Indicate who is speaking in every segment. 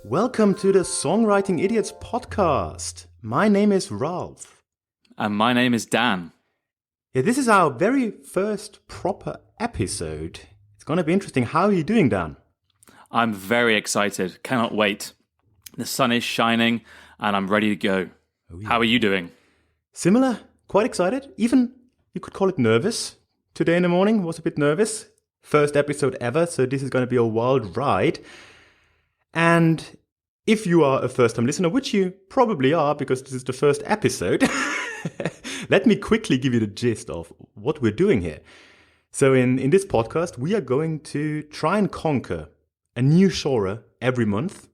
Speaker 1: Welcome to the Songwriting Idiots Podcast. My name is Ralph.
Speaker 2: And my name is Dan.
Speaker 1: Yeah, this is our very first proper episode. It's going to be interesting. How are you doing, Dan?
Speaker 2: I'm very excited. Cannot wait. The sun is shining and I'm ready to go. Oh, yeah. How are you doing?
Speaker 1: Similar. Quite excited. Even, you could call it nervous. Today in the morning was a bit nervous. First episode ever, so this is going to be a wild ride. And if you are a first-time listener, which you probably are because this is the first episode, let me quickly give you the gist of what we're doing here. So in this podcast, we are going to try and conquer a new genre every month.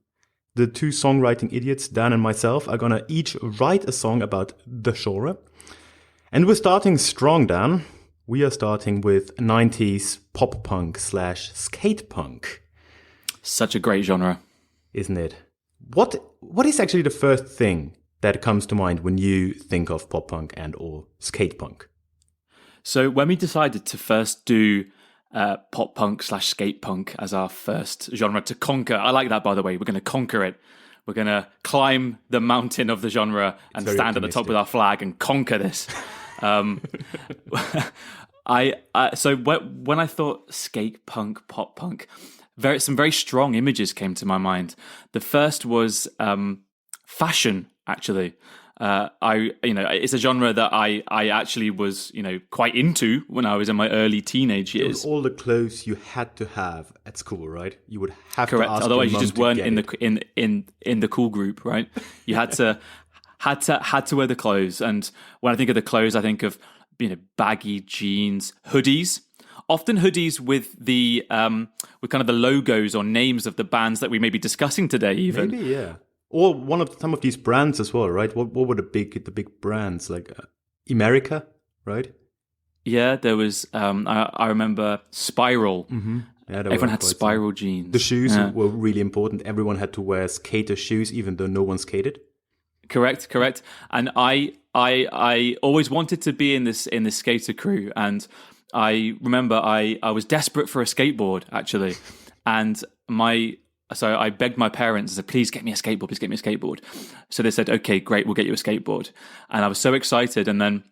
Speaker 1: The two songwriting idiots, Dan and myself, are going to each write a song about the genre. And we're starting strong, Dan. We are starting with 90s pop punk / skate punk.
Speaker 2: Such a great genre.
Speaker 1: Isn't it? What is actually the first thing that comes to mind when you think of pop punk and or skate punk?
Speaker 2: So when we decided to first do pop punk / skate punk as our first genre to conquer, I like that, by the way. We're going to conquer it. We're going to climb the mountain of the genre and stand at the top with our flag and conquer this. So when I thought skate punk, pop punk, some very strong images came to my mind. The first was fashion. Actually, it's a genre that I actually was quite into when I was in my early teenage years.
Speaker 1: It was all the clothes you had to have at school, right? You would have
Speaker 2: Correct.
Speaker 1: to ask
Speaker 2: Otherwise,
Speaker 1: your
Speaker 2: you just
Speaker 1: mum
Speaker 2: weren't
Speaker 1: to
Speaker 2: in the cool group, right? You had to wear the clothes. And when I think of the clothes, I think of baggy jeans, hoodies. Often hoodies with the with kind of the logos or names of the bands that we may be discussing today, even.
Speaker 1: Maybe, yeah. Or some of these brands as well, right? What were the big brands like America, right?
Speaker 2: Yeah, there was. I remember Spiral.
Speaker 1: Mm-hmm. Yeah,
Speaker 2: everyone had Spiral jeans.
Speaker 1: The shoes were really important. Everyone had to wear skater shoes, even though no one skated.
Speaker 2: Correct. And I always wanted to be in this skater crew, and I remember I was desperate for a skateboard, actually. And so I begged my parents, I said, please get me a skateboard. So they said, okay, great, we'll get you a skateboard. And I was so excited. And then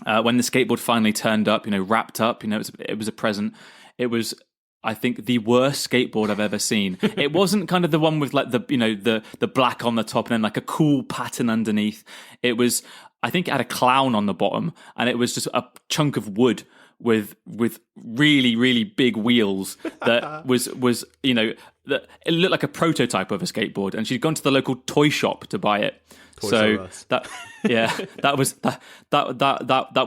Speaker 2: when the skateboard finally turned up, wrapped up, it was a present. It was, I think, the worst skateboard I've ever seen. It wasn't kind of the one with like the black on the top and then like a cool pattern underneath. It was, I think it had a clown on the bottom, and it was just a chunk of wood with really, really big wheels that was that it looked like a prototype of a skateboard, and she'd gone to the local toy shop to buy it. That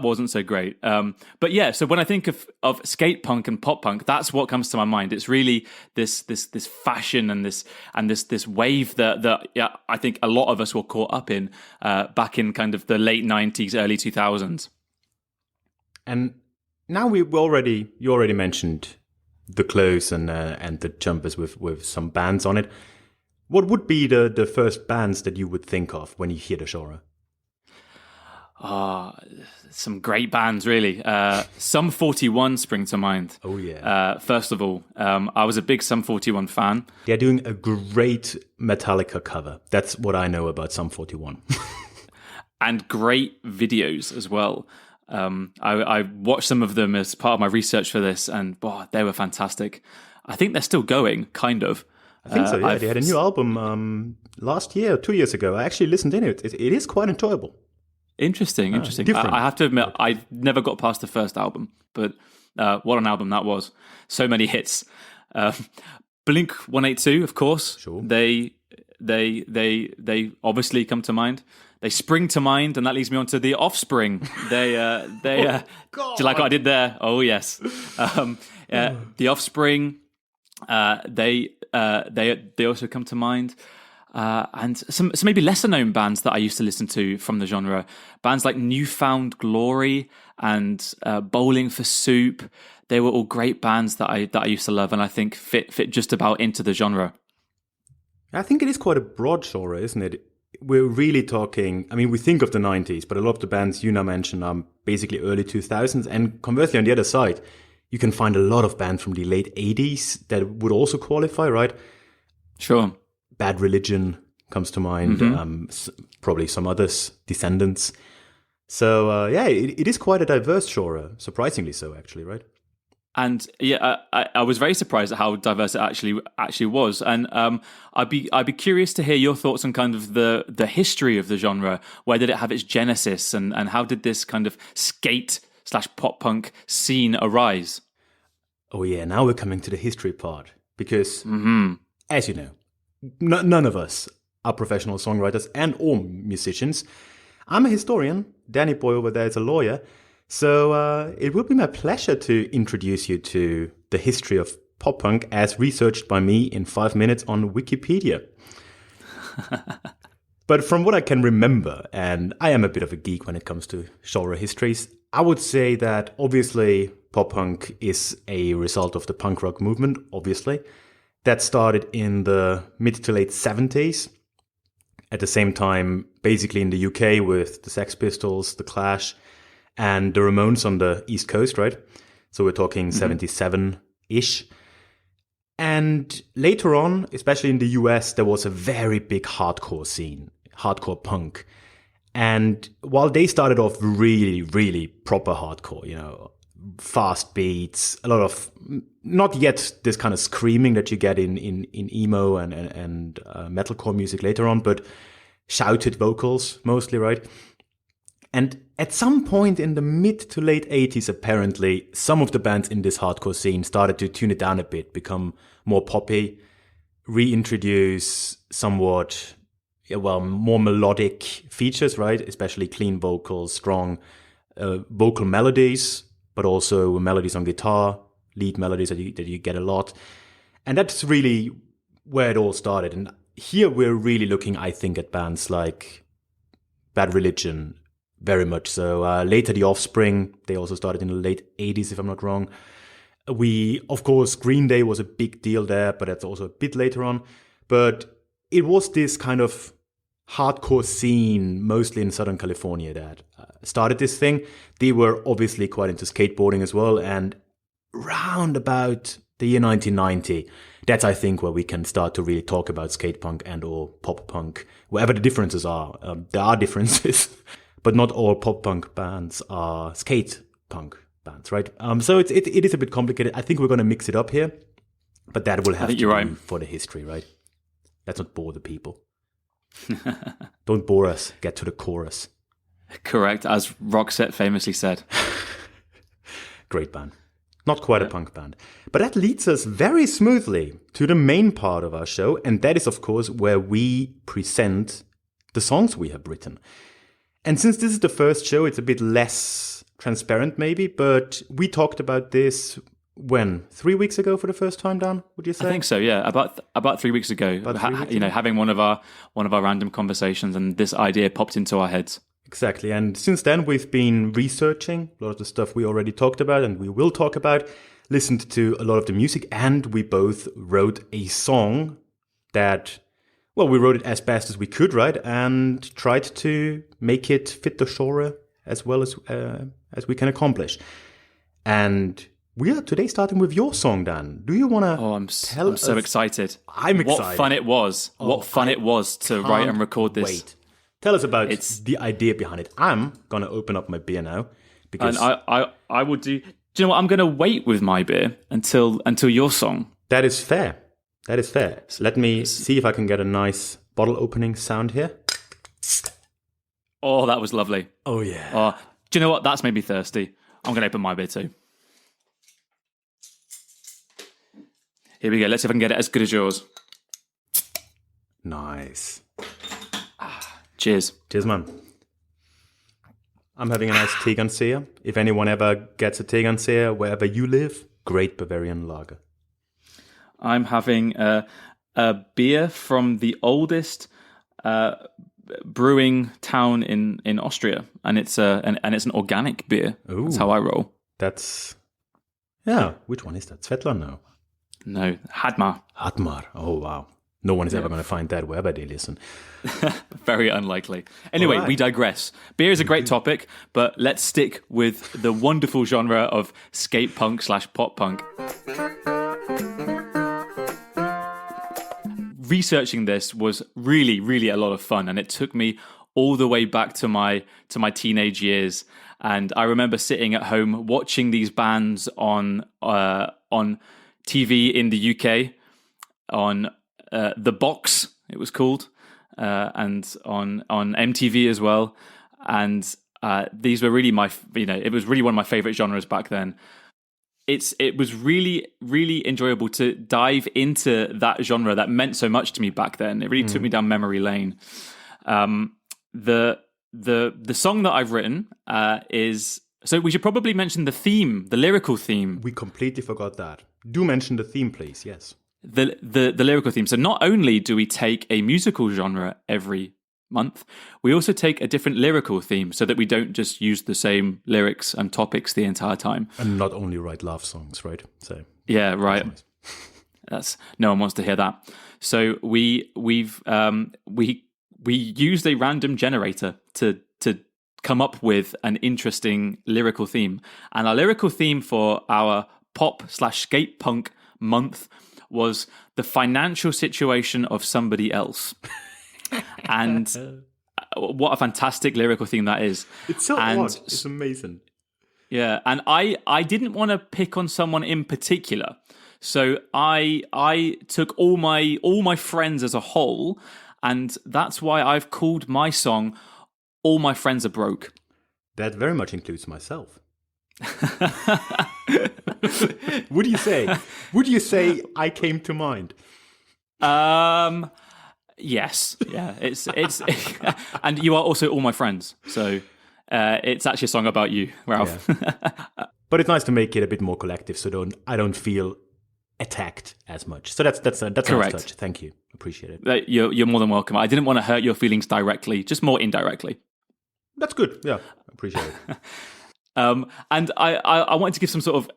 Speaker 2: wasn't so great. But yeah, so when I think of skate punk and pop punk, that's what comes to my mind. It's really this fashion and this wave that I think a lot of us were caught up in back in kind of the late 90s, early 2000s.
Speaker 1: And now you already mentioned the clothes and the jumpers with some bands on it. What would be the first bands that you would think of when you hear the genre?
Speaker 2: Some great bands, really. Sum 41 spring to mind.
Speaker 1: Oh, yeah.
Speaker 2: First of all, I was a big Sum 41 fan.
Speaker 1: They're doing a great Metallica cover. That's what I know about Sum 41.
Speaker 2: And great videos as well. I watched some of them as part of my research for this, and they were fantastic. I think they're still going, kind of.
Speaker 1: I think so, yeah. They had a new album last year or 2 years ago. I actually listened in it. It is quite enjoyable.
Speaker 2: Interesting. I have to admit, I never got past the first album, but what an album that was. So many hits. Blink 182, of course. Sure. They obviously come to mind. They spring to mind, and that leads me on to The Offspring. Do you like what I did there? Oh, yes. The Offspring, they also come to mind. And some maybe lesser known bands that I used to listen to from the genre, bands like Newfound Glory and Bowling for Soup. They were all great bands that I used to love, and I think fit just about into the genre.
Speaker 1: I think it is quite a broad genre, isn't it? We're really talking, I mean, we think of the 90s, but a lot of the bands you now mentioned are basically early 2000s. And conversely, on the other side, you can find a lot of bands from the late 80s that would also qualify, right?
Speaker 2: Sure.
Speaker 1: Bad Religion comes to mind, probably some others, Descendants. So, it is quite a diverse genre, surprisingly so, actually, right?
Speaker 2: And I was very surprised at how diverse it actually was. And I'd be curious to hear your thoughts on kind of the history of the genre. Where did it have its genesis, and how did this kind of skate/pop punk scene arise?
Speaker 1: Oh yeah, now we're coming to the history part because, as you know, none of us are professional songwriters and or musicians. I'm a historian. Danny Boy over there is a lawyer. So it will be my pleasure to introduce you to the history of pop punk as researched by me in 5 minutes on Wikipedia. But from what I can remember, and I am a bit of a geek when it comes to genre histories, I would say that obviously pop punk is a result of the punk rock movement, obviously. That started in the mid to late 70s. At the same time, basically in the UK with the Sex Pistols, the Clash, and the Ramones on the East Coast, right? So we're talking 77-ish. And later on, especially in the US, there was a very big hardcore scene, hardcore punk. And while they started off really, really proper hardcore, you know, fast beats, a lot of, not yet this kind of screaming that you get in emo and metalcore music later on, but shouted vocals mostly, right? And at some point in the mid to late 80s, apparently, some of the bands in this hardcore scene started to tune it down a bit, become more poppy, reintroduce somewhat, more melodic features, right? Especially clean vocals, strong vocal melodies, but also melodies on guitar, lead melodies that you get a lot. And that's really where it all started. And here we're really looking, I think, at bands like Bad Religion, very much so. Later, The Offspring, they also started in the late 80s, if I'm not wrong. Of course, Green Day was a big deal there, but that's also a bit later on. But it was this kind of hardcore scene, mostly in Southern California, that started this thing. They were obviously quite into skateboarding as well. And round about the year 1990, that's, I think, where we can start to really talk about skate punk and or pop punk, wherever the differences are. There are differences. But not all pop punk bands are skate punk bands, right? So it is a bit complicated. I think we're going to mix it up here, but that will have to be for the history, right? Let's not bore the people. Don't bore us. Get to the chorus.
Speaker 2: Correct, as Roxette famously said.
Speaker 1: Great band. Not quite a punk band. But that leads us very smoothly to the main part of our show, and that is, of course, where we present the songs we have written. And since this is the first show, it's a bit less transparent maybe, but we talked about this when? 3 weeks ago for the first time, Dan, would you say?
Speaker 2: I think so, yeah. About 3 weeks ago. Having one of our random conversations, and this idea popped into our heads.
Speaker 1: Exactly. And since then we've been researching a lot of the stuff we already talked about and we will talk about, listened to a lot of the music, and we both wrote a song that, well, we wrote it as best as we could, right? And tried to make it fit the genre as well as we can accomplish. And we are today starting with your song, Dan. Do you want to
Speaker 2: I'm so excited.
Speaker 1: I'm excited.
Speaker 2: What fun it was. It was to write and record this.
Speaker 1: Wait. Tell us about the idea behind it. I'm going to open up my beer now. Because
Speaker 2: and I will do... Do you know what? I'm going to wait with my beer until your song.
Speaker 1: That is fair. That is fair. Let me see if I can get a nice bottle opening sound here.
Speaker 2: Oh, that was lovely.
Speaker 1: Oh, yeah.
Speaker 2: Do you know what? That's made me thirsty. I'm going to open my beer too. Here we go. Let's see if I can get it as good as yours.
Speaker 1: Nice.
Speaker 2: Cheers.
Speaker 1: Cheers, man. I'm having a nice Tegernseer. If anyone ever gets a Tegernseer wherever you live, great Bavarian lager.
Speaker 2: I'm having a beer from the oldest brewing town in Austria, and it's an organic beer. Ooh, that's how I roll.
Speaker 1: Which one is that? Svetlan now?
Speaker 2: No, Hadmar.
Speaker 1: Hadmar. Oh wow. No one is ever going to find that wherever they listen.
Speaker 2: Very unlikely. Anyway, we digress. Beer is a great topic, but let's stick with the wonderful genre of skate punk / pop punk. researching this was really, really a lot of fun, and it took me all the way back to my teenage years. And I remember sitting at home watching these bands on TV in the UK, on The Box, it was called, and on MTV as well. And these were really it was really one of my favorite genres back then. It was really, really enjoyable to dive into that genre that meant so much to me back then. It really took me down memory lane. The song that I've written is, so we should probably mention the theme, the lyrical theme.
Speaker 1: We completely forgot that. Do mention the theme, please. Yes.
Speaker 2: The lyrical theme. So not only do we take a musical genre every month, we also take a different lyrical theme so that we don't just use the same lyrics and topics the entire time.
Speaker 1: And not only write love songs, right? So
Speaker 2: yeah, right. Nice. That's no one wants to hear that. So we used a random generator to come up with an interesting lyrical theme. And our lyrical theme for our pop/skate punk month was the financial situation of somebody else. And what a fantastic lyrical theme that is.
Speaker 1: It's so odd. It's amazing.
Speaker 2: Yeah, and I didn't want to pick on someone in particular. So I took all my friends as a whole, and that's why I've called my song All My Friends Are Broke.
Speaker 1: That very much includes myself. Would you say I came to mind?
Speaker 2: Yes. Yeah, it's and you are also all my friends. So it's actually a song about you, Ralph.
Speaker 1: Yeah. But it's nice to make it a bit more collective, so I don't feel attacked as much. So that's a
Speaker 2: correct.
Speaker 1: Nice touch. Thank you. Appreciate it.
Speaker 2: You're more than welcome. I didn't want to hurt your feelings directly, just more indirectly.
Speaker 1: That's good. Yeah, appreciate it.
Speaker 2: And I wanted to give some sort of,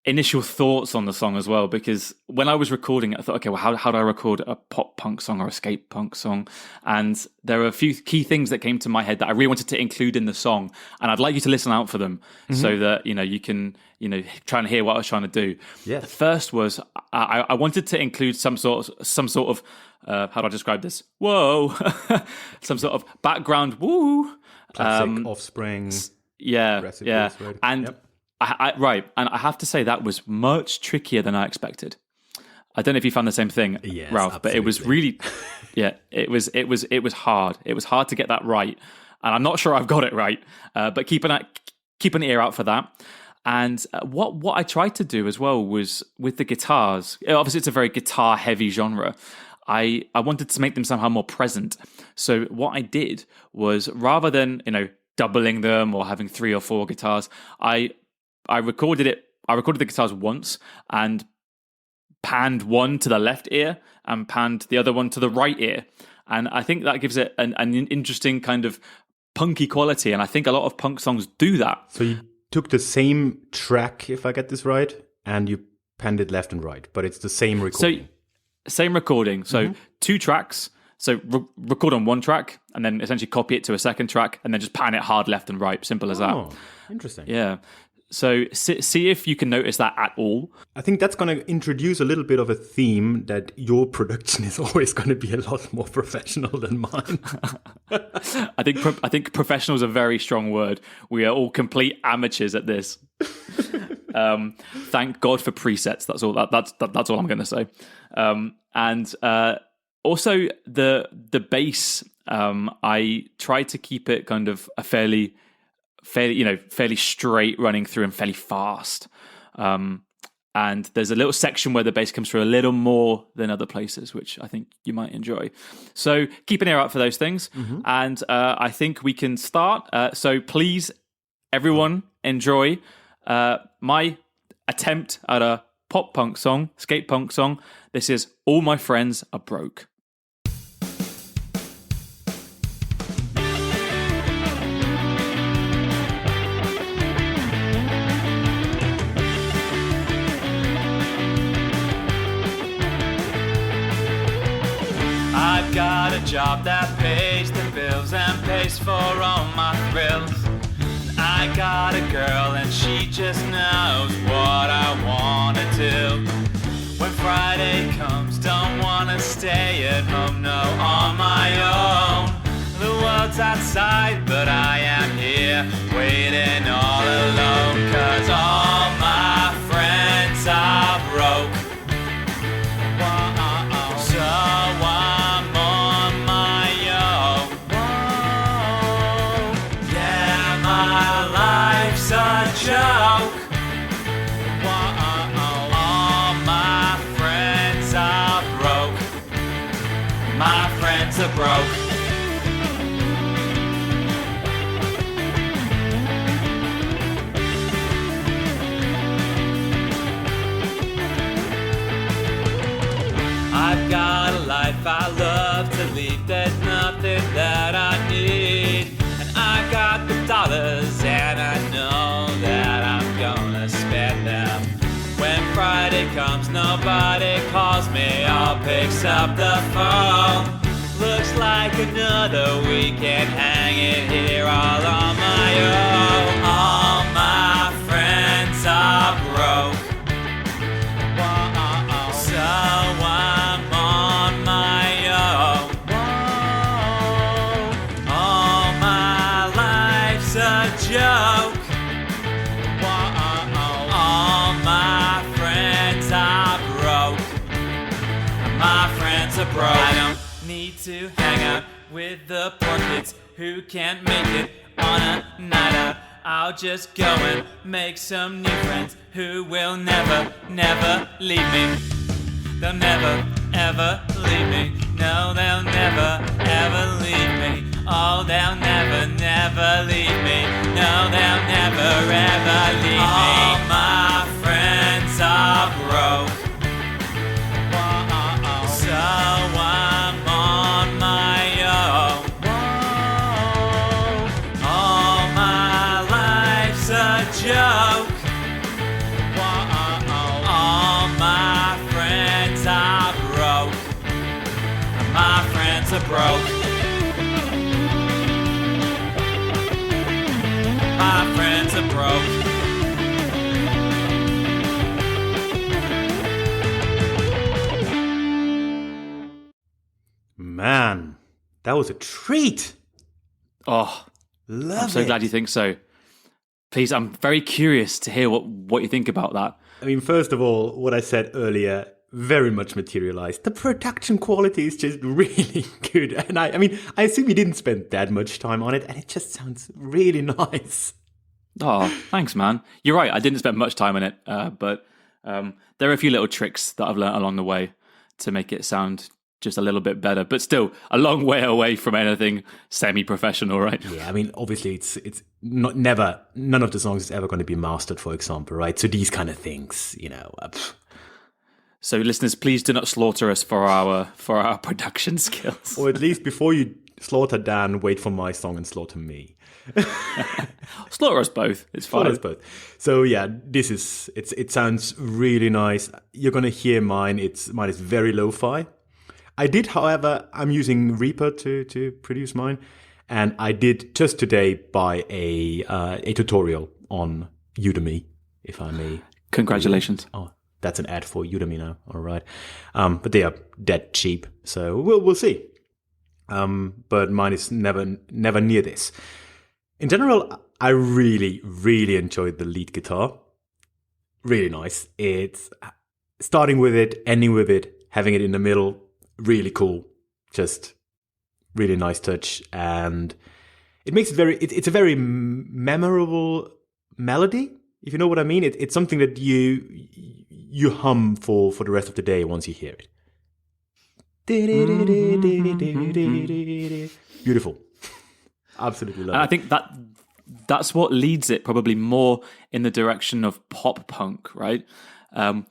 Speaker 2: initial thoughts on the song as well, because when I was recording it, I thought, okay, well, how do I record a pop punk song or a skate punk song? And there are a few key things that came to my head that I really wanted to include in the song, and I'd like you to listen out for them so that you can try and hear what I was trying to do.
Speaker 1: Yeah.
Speaker 2: The first was I wanted to include some sort of how do I describe this? Whoa, some sort of background woo.
Speaker 1: Classic Offspring.
Speaker 2: Yeah,
Speaker 1: recipes, right?
Speaker 2: And.
Speaker 1: Yep.
Speaker 2: Right, and I have to say that was much trickier than I expected. I don't know if you found the same thing,
Speaker 1: yes,
Speaker 2: Ralph,
Speaker 1: absolutely.
Speaker 2: but it was really, it was hard. It was hard to get that right, and I'm not sure I've got it right. But keep an ear out for that. And what I tried to do as well was with the guitars. Obviously, it's a very guitar-heavy genre. I wanted to make them somehow more present. So what I did was, rather than doubling them or having 3 or 4 guitars, I recorded the guitars once and panned one to the left ear and panned the other one to the right ear. And I think that gives it an interesting kind of punky quality. And I think a lot of punk songs do that.
Speaker 1: So you took the same track, if I get this right, and you panned it left and right, but it's the same recording.
Speaker 2: So, same recording. So 2 tracks. So record on one track and then essentially copy it to a second track and then just pan it hard left and right. Simple as that.
Speaker 1: Oh, interesting.
Speaker 2: Yeah. So see if you can notice that at all.
Speaker 1: I think that's going to introduce a little bit of a theme that your production is always going to be a lot more professional than mine.
Speaker 2: I think professional is a very strong word. We are all complete amateurs at this. Thank God for presets. That's all. That's all I'm going to say. And also the bass. I tried to keep it kind of a fairly straight running through and fairly fast. And there's a little section where the bass comes through a little more than other places, which I think you might enjoy. So keep an ear out for those things. And I think we can start. So please, everyone, enjoy my attempt at a pop punk song, skate punk song. This is All My Friends Are Broke. I've got a job that pays the bills and pays for all my thrills. I got a girl and she just knows what I wanna do. When Friday comes, don't wanna world's outside, but I am here, waiting all alone, 'cause all my friends are broke. So I'm on my own. Yeah, my life's a joke. All my friends are broke. My friends are broke. I've got a life I love to lead. There's nothing that I need. And I got the dollars and I know that I'm gonna spend them. When Friday comes, nobody calls me or picks up the phone. Looks like another weekend hanging here all on my own. All my friends are broke. So I'm on my own. All my life's a joke. All my friends are broke. My friends are broke. I don't need to hang out with the poor kids who can't make it on a night out. I'll just go and make some new friends who will never, never leave me. They'll never, ever leave me. No, they'll never, ever leave me. Oh, they'll never, never leave me. No, they'll never, ever leave me. All my friends are broke. So I'm on my own. All my life's a joke. All my friends are broke. My friends are broke. My friends are broke.
Speaker 1: Man, that was a treat.
Speaker 2: Oh,
Speaker 1: Love
Speaker 2: I'm so
Speaker 1: it.
Speaker 2: glad you think so. Please, I'm very curious to hear what you think about that.
Speaker 1: I mean, first of all, what I said earlier very much materialized. The production quality is just really good. And I mean, I assume you didn't spend that much time on it, and it just sounds really nice.
Speaker 2: Oh, thanks, man. You're right. I didn't spend much time on it, but there are a few little tricks that I've learned along the way to make it sound just a little bit better, but still a long way away from anything semi-professional, right?
Speaker 1: Yeah, I mean, obviously, it's not none of the songs is ever going to be mastered, for example, right? So these kind of things, you know.
Speaker 2: So, listeners, please do not slaughter us for our production skills.
Speaker 1: Or at least before you slaughter Dan, wait for my song and slaughter me.
Speaker 2: Slaughter us both. It's fine.
Speaker 1: Slaughter us both. So yeah, it sounds really nice. You're gonna hear mine. Mine is very lo-fi. I did, however, I'm using Reaper to produce mine, and I did just today buy a tutorial on Udemy, if I may.
Speaker 2: Congratulations.
Speaker 1: Oh, that's an ad for Udemy now. All right, but they are dead cheap, so we'll see. But mine is never near this. In general, I really, really enjoyed the lead guitar. Really nice. It's starting with it, ending with it, having it in the middle. Really cool. Just really nice touch. And it makes it it's a very memorable melody, if you know what I mean. It's something that you hum for the rest of the day once you hear it. Beautiful. Absolutely love it.
Speaker 2: And I think that's what leads it probably more in the direction of pop punk, right? I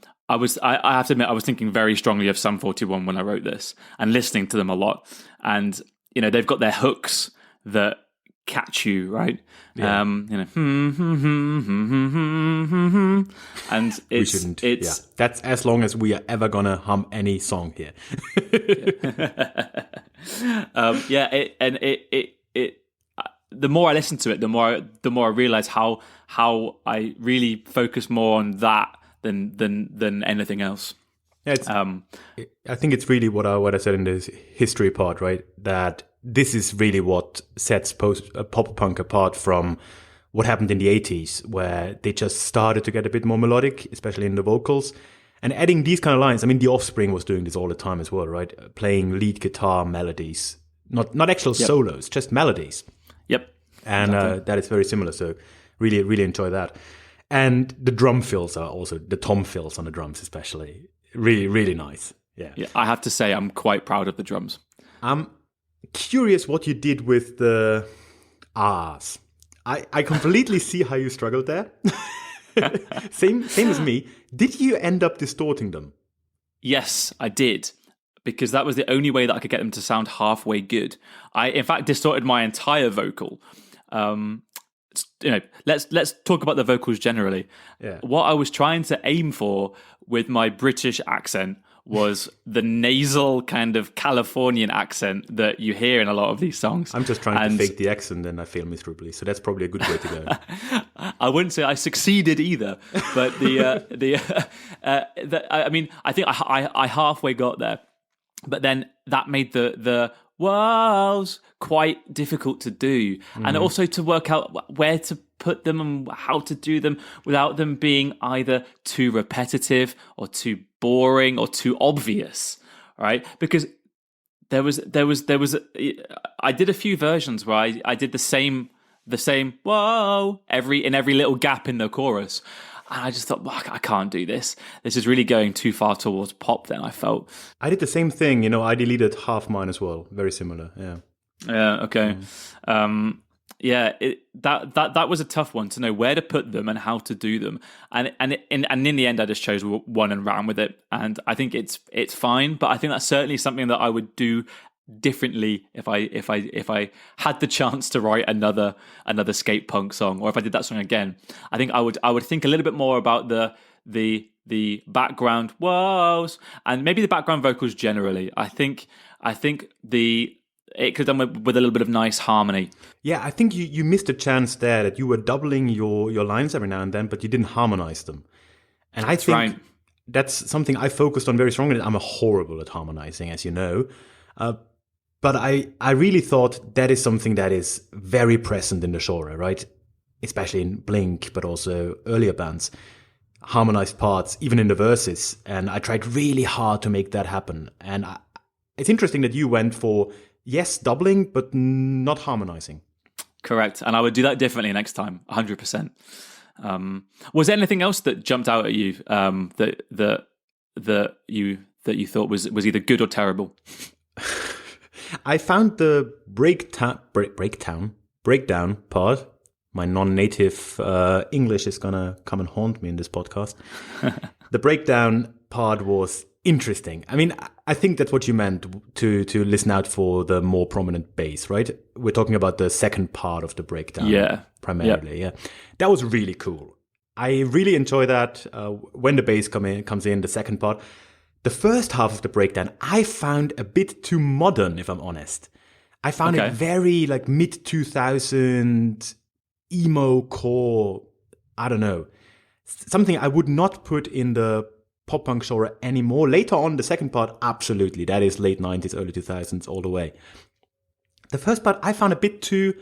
Speaker 2: have to admit, I was thinking very strongly of Sum 41 when I wrote this and listening to them a lot. And, you know, they've got their hooks that catch you, right?
Speaker 1: Yeah.
Speaker 2: And it's
Speaker 1: that's as long as we are ever gonna hum any song here.
Speaker 2: The more I listen to it, the more I realize how I really focus more on that than anything else.
Speaker 1: Yeah, I think it's really what I said in this history part, right? That this is really what sets pop punk apart from what happened in the 80s, where they just started to get a bit more melodic, especially in the vocals. And adding these kind of lines, I mean, The Offspring was doing this all the time as well, right? Playing lead guitar melodies, not actual solos, just melodies.
Speaker 2: Yep.
Speaker 1: And that is very similar. So really, really enjoy that. And the drum fills are also, the tom fills on the drums especially, really, really nice. Yeah.
Speaker 2: I have to say I'm quite proud of the drums.
Speaker 1: I'm curious what you did with the R's. I completely see how you struggled there. Same as me. Did you end up distorting them?
Speaker 2: Yes, I did. Because that was the only way that I could get them to sound halfway good. I, in fact, distorted my entire vocal. Let's talk about the vocals generally.
Speaker 1: Yeah.
Speaker 2: What I was trying to aim for with my British accent was the nasal kind of Californian accent that you hear in a lot of these songs.
Speaker 1: I'm just trying to fake the accent and I fail miserably. So that's probably a good way to go.
Speaker 2: I wouldn't say I succeeded either, but I mean, I think I halfway got there, but then that made the wows quite difficult to do, and also to work out where to put them and how to do them without them being either too repetitive or too boring or too obvious, right? Because there was I did a few versions where I did the same whoa in every little gap in the chorus, and I just thought, I can't do this. This is really going too far towards pop. Then I felt
Speaker 1: I did the same thing. I deleted half mine as well. Very similar. Yeah.
Speaker 2: Yeah. Okay. That was a tough one to know where to put them and how to do them, and in the end, I just chose one and ran with it, and I think it's fine. But I think that's certainly something that I would do differently if I had the chance to write another skate punk song, or if I did that song again. I think I would think a little bit more about the background woes and maybe the background vocals generally. I think it could have done with a little bit of nice harmony.
Speaker 1: Yeah, I think you missed a chance there that you were doubling your lines every now and then, but you didn't harmonize them. And I think that's something I focused on very strongly. I'm horrible at harmonizing, as you know. But I really thought that is something that is very present in the genre, right? Especially in Blink, but also earlier bands. Harmonized parts, even in the verses. And I tried really hard to make that happen. And it's interesting that you went for, yes, doubling, but not harmonizing.
Speaker 2: Correct. And I would do that differently next time, 100%. Was there anything else that jumped out at you that you thought was either good or terrible?
Speaker 1: I found the breakdown part. My non-native English is gonna come and haunt me in this podcast. The breakdown part was interesting. I mean, I think that's what you meant to listen out for the more prominent bass, right? We're talking about the second part of the breakdown, primarily. Yeah, that was really cool. I really enjoy that when the bass comes in, the second part. The first half of the breakdown, I found a bit too modern, if I'm honest. I found it very like mid-2000 emo core. I don't know. Something I would not put in the pop punk genre anymore. Later on, the second part, absolutely. That is late 90s, early 2000s all the way. The first part, I found a bit too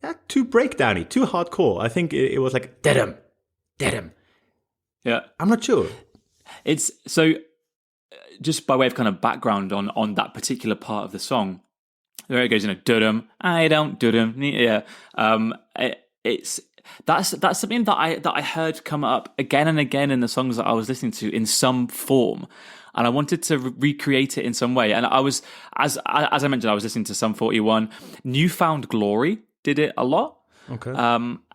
Speaker 1: breakdowny, too hardcore. I think it was like, dead him.
Speaker 2: Yeah.
Speaker 1: I'm not sure.
Speaker 2: It's so... Just by way of kind of background on that particular part of the song, there it goes, dudum, I don't dudum, yeah. That's something that I heard come up again and again in the songs that I was listening to in some form, and I wanted to recreate it in some way. And I was, as I mentioned, I was listening to Sum 41. Newfound Glory did it a lot.
Speaker 1: Okay.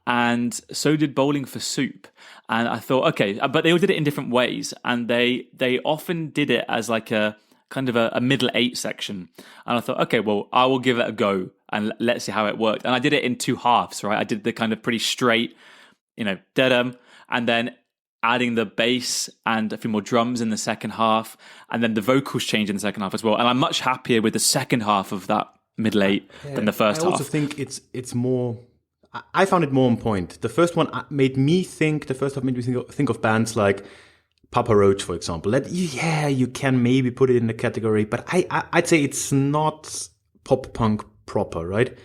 Speaker 2: And so did Bowling for Soup. And I thought, okay, but they all did it in different ways. And they often did it as like a kind of a middle eight section. And I thought, okay, well, I will give it a go and let's see how it worked. And I did it in two halves, right? I did the kind of pretty straight, da-dum, and then adding the bass and a few more drums in the second half. And then the vocals changed in the second half as well. And I'm much happier with the second half of that middle eight than the first half.
Speaker 1: I also think it's more... I found it more on point. The first one made me think of bands like Papa Roach, for example. You can maybe put it in the category, but I'd say it's not pop punk proper, right?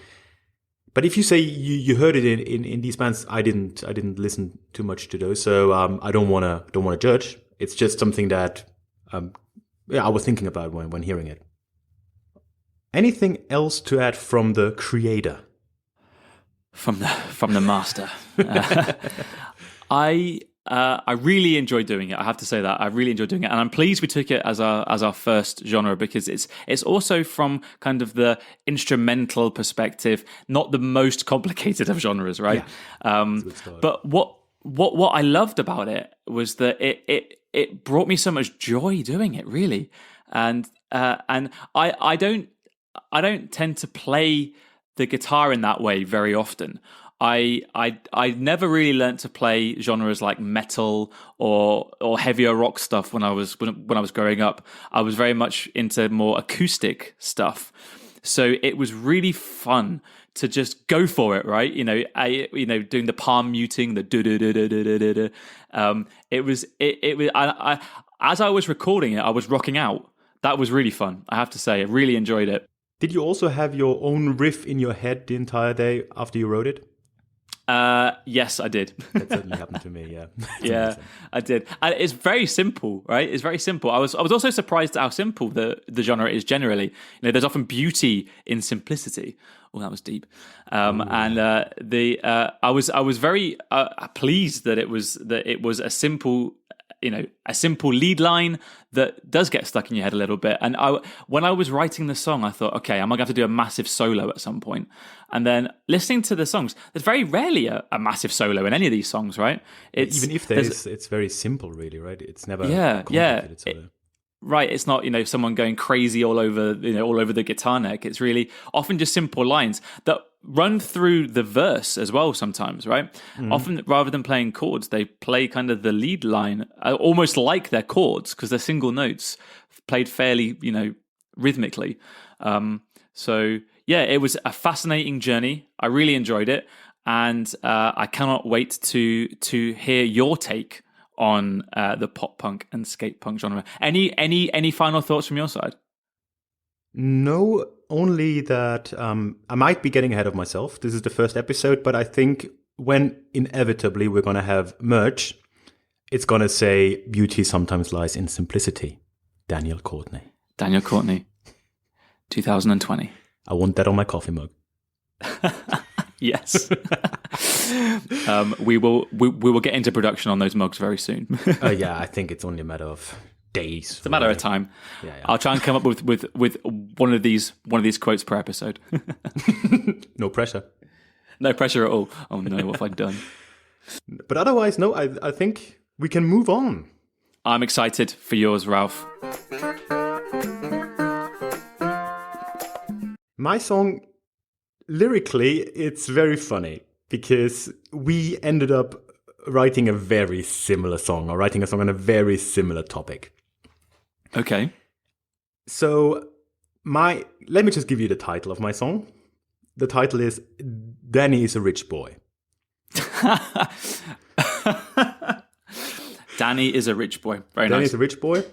Speaker 1: But if you say you heard it in these bands, I didn't listen too much to those, so I don't wanna judge. It's just something that I was thinking about when hearing it. Anything else to add from the creator?
Speaker 2: From the master. I really enjoy doing it. I have to say that I really enjoy doing it, and I'm pleased we took it as our first genre, because it's also from kind of the instrumental perspective, not the most complicated of genres, right?
Speaker 1: Yeah.
Speaker 2: But what I loved about it was that it brought me so much joy doing it, really, and I don't tend to play the guitar in that way very often. I never really learnt to play genres like metal or heavier rock stuff when I was growing up. I was very much into more acoustic stuff. So it was really fun to just go for it, right? Doing the palm muting, the do do do do do do do. It was I as I was recording it, I was rocking out. That was really fun. I have to say, I really enjoyed it.
Speaker 1: Did you also have your own riff in your head the entire day after you wrote it?
Speaker 2: Yes, I did.
Speaker 1: That certainly happened to me, yeah.
Speaker 2: Yeah, amazing. I did. And it's very simple, right? It's very simple. I was also surprised at how simple the genre is generally. There's often beauty in simplicity. Oh, that was deep. I was very pleased that it was a simple lead line that does get stuck in your head a little bit. And when I was writing the song, I thought, okay, am I going to have to do a massive solo at some point? And then listening to the songs, there's very rarely a massive solo in any of these songs, right?
Speaker 1: Even if there is, it's very simple, really, right? It's never complicated.
Speaker 2: Right, it's not someone going crazy all over the guitar neck. It's really often just simple lines that run through the verse as well sometimes, right? Mm-hmm. Often, rather than playing chords, they play kind of the lead line almost like they're chords, because they're single notes played fairly rhythmically. So yeah, it was a fascinating journey. I really enjoyed it, and I cannot wait to hear your take on the pop punk and skate punk genre. Any final thoughts from your side?
Speaker 1: No, only that I might be getting ahead of myself. This is the first episode, but I think when inevitably we're going to have merch, it's going to say beauty sometimes lies in simplicity. Daniel Courtney, 2020. I want that on my coffee mug.
Speaker 2: Yes. We will get into production on those mugs very soon.
Speaker 1: Yeah, I think it's only a matter of days.
Speaker 2: It's a matter of time. Yeah. I'll try and come up with one of these quotes per episode.
Speaker 1: No pressure.
Speaker 2: No pressure at all. Oh no, what have I done?
Speaker 1: But otherwise, no, I think we can move on.
Speaker 2: I'm excited for yours, Ralph.
Speaker 1: My song, lyrically, it's very funny because we ended up writing a very similar song, or writing a song on a very similar topic.
Speaker 2: Okay.
Speaker 1: So let me just give you the title of my song. The title is Danny is a Rich Boy.
Speaker 2: Danny is a rich boy. Very
Speaker 1: Danny
Speaker 2: nice.
Speaker 1: is a rich boy.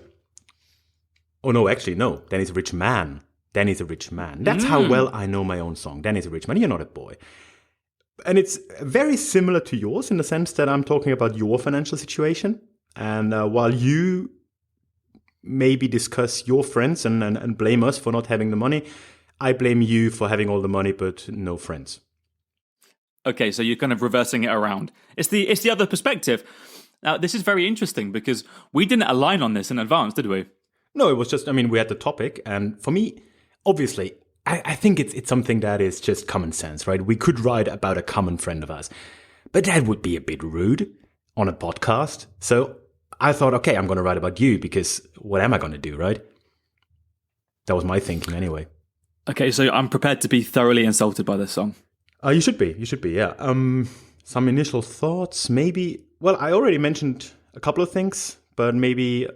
Speaker 1: Oh, no, actually, no. Danny's a rich man. Danny's a rich man. That's how well I know my own song. Danny's a rich man. You're not a boy. And it's very similar to yours in the sense that I'm talking about your financial situation. And while you maybe discuss your friends and blame us for not having the money, I blame you for having all the money but no friends.
Speaker 2: Okay, so you're kind of reversing it around. It's the other perspective. Now, this is very interesting because we didn't align on this in advance, did we?
Speaker 1: No, it was just, we had the topic. And for me, obviously, I think it's something that is just common sense, right? We could write about a common friend of ours, but that would be a bit rude on a podcast. So I thought, okay, I'm going to write about you because what am I going to do, right? That was my thinking anyway.
Speaker 2: Okay, so I'm prepared to be thoroughly insulted by this song.
Speaker 1: You should be, yeah. Some initial thoughts, maybe. Well, I already mentioned a couple of things, but maybe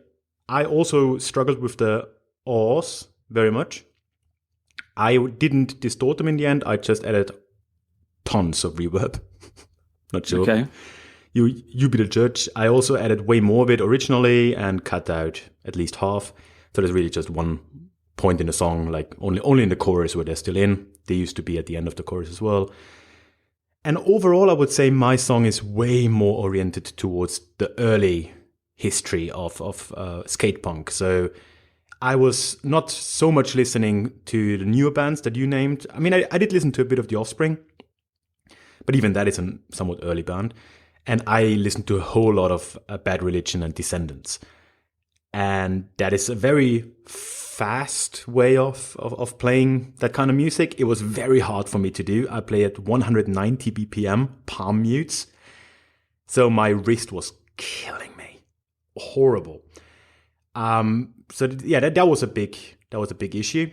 Speaker 1: I also struggled with the awes very much. I didn't distort them in the end. I just added tons of reverb. Not sure.
Speaker 2: Okay.
Speaker 1: You be the judge. I also added way more of it originally and cut out at least half. So there's really just one point in the song, like only in the chorus where they're still in. They used to be at the end of the chorus as well. And overall, I would say my song is way more oriented towards the early history of skate punk. So I was not so much listening to the newer bands that you named. I mean, I did listen to a bit of The Offspring, but even that is a somewhat early band. And I listened to a whole lot of Bad Religion and Descendants. And that is a very fast way of playing that kind of music. It was very hard for me to do. I play at 190 BPM, palm mutes. So my wrist was killing me. Horrible. That was a big issue.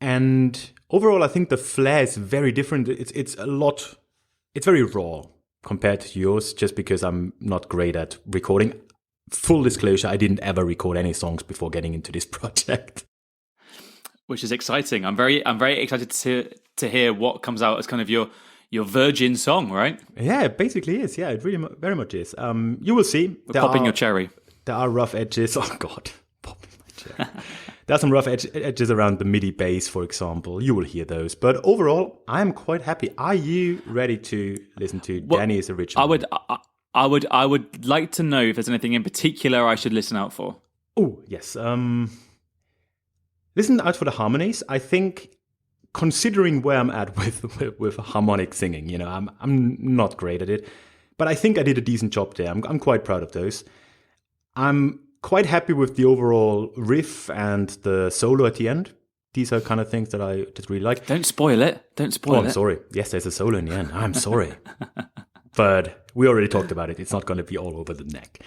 Speaker 1: And overall, I think the flair is very different. It's very raw compared to yours, just because I'm not great at recording. Full disclosure, I didn't ever record any songs before getting into this project,
Speaker 2: which is exciting. I'm very excited to hear what comes out as kind of your virgin song, right?
Speaker 1: Yeah, it basically is. Yeah, it really very much is. You will see.
Speaker 2: Popping your cherry.
Speaker 1: There are rough edges. Oh God, popping my cherry. There are some rough edges around the MIDI bass, for example. You will hear those. But overall, I'm quite happy. Are you ready to listen to Danny is a Rich Man?
Speaker 2: I would like to know if there's anything in particular I should listen out for.
Speaker 1: Oh, yes. Listen out for the harmonies. I think, considering where I'm at with harmonic singing, I'm not great at it, but I think I did a decent job there. I'm quite proud of those. I'm quite happy with the overall riff and the solo at the end. These are kind of things that I just really like.
Speaker 2: Don't spoil it.
Speaker 1: I'm sorry. Yes, there's a solo in the end. I'm sorry. But we already talked about it. It's not going to be all over the neck.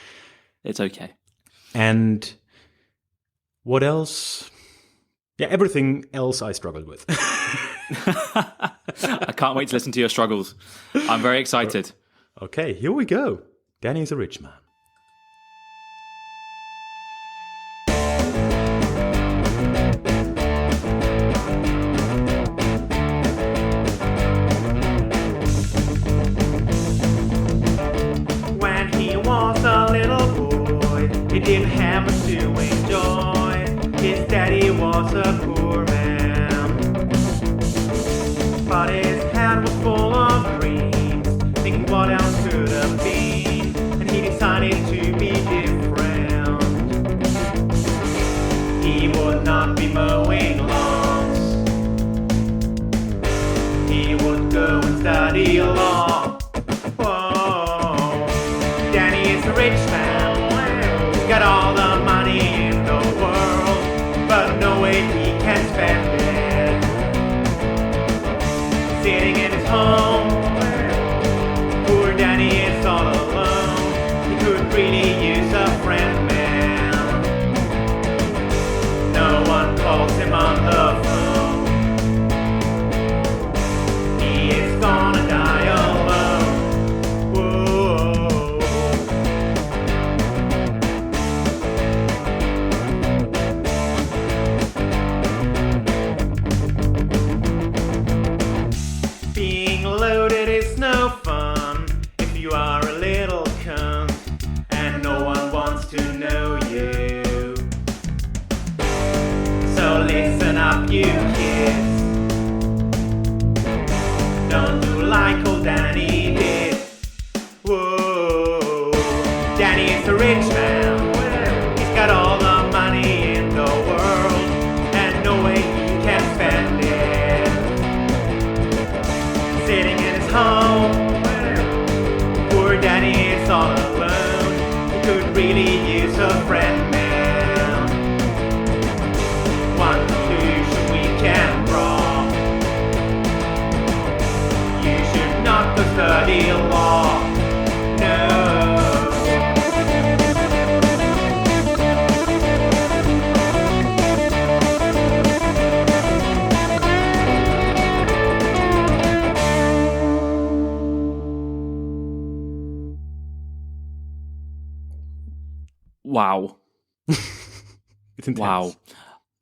Speaker 2: It's okay.
Speaker 1: And what else? Yeah, everything else I struggled with.
Speaker 2: I can't wait to listen to your struggles. I'm very excited.
Speaker 1: Okay, here we go. Danny is a Rich Man.
Speaker 3: He didn't have much to enjoy. His daddy was a poor man, but his head was full of dreams, thinking what else could have been, and he decided to be different. He would not be mowing lawns. He would go and study law. Whoa, Danny is a rich man. Got all the money in the world, but no way he can spend it. Sitting in his home, poor Danny is all alone. He could really use a friend, man. No one calls him on the phone. He is gonna die alone. You kids, don't do like old Danny did. Whoa, Danny is a rich man. He's got all the money in the world, and no way he can spend it. Sitting in his home, poor Danny is all alone. He could really use a friend, man. One conclusion we can draw: you should not go study law. No.
Speaker 2: Wow.
Speaker 1: It's intense.
Speaker 2: Wow.